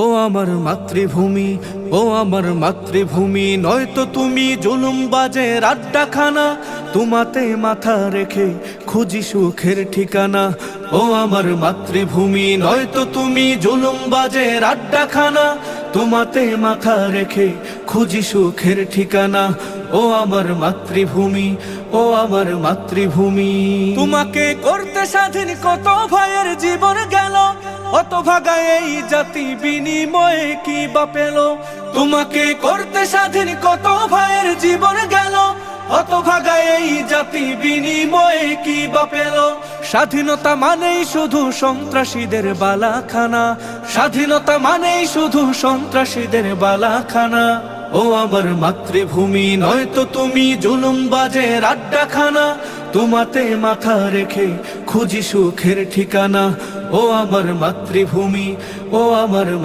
ও আমার মাতৃভূমি, ও আমার মাতৃভূমি, নয়তো তুমি জুলুমবাজের আড্ডাখানা। তোমাতে মাথা রেখে খুঁজি সুখের ঠিকানা। ও আমার মাতৃভূমি, নয়তো তুমি জুলুমবাজের আড্ডাখানা। তোমাতে মাথা রেখে খুঁজি সুখের ঠিকানা। ও আমার মাতৃভূমি, ও আমার মাতৃভূমি। তোমাকে করতে স্বাধীন কত ভাইয়ের জীবন গেল, অত ভাগা এই জাতি বিনিময়ে কি বা পেল। তোমাকে করতে স্বাধীন কত ভাইয়ের জীবন গেল, অত ভাগা এই জাতি বিনিময়ে কি বা পেল। স্বাধীনতা মানেই শুধু সন্ত্রাসীদের বালাখানা। স্বাধীনতা মানেই শুধু সন্ত্রাসীদের বালাখানা। ও আমার মাতৃভূমি, নয়তো তুমি জুলুমবাজের আড্ডাখানা। তোমাতে মাথা রেখে খুঁজি সুখের ঠিকানা। ও আমার মাতৃভূমি, ও আমার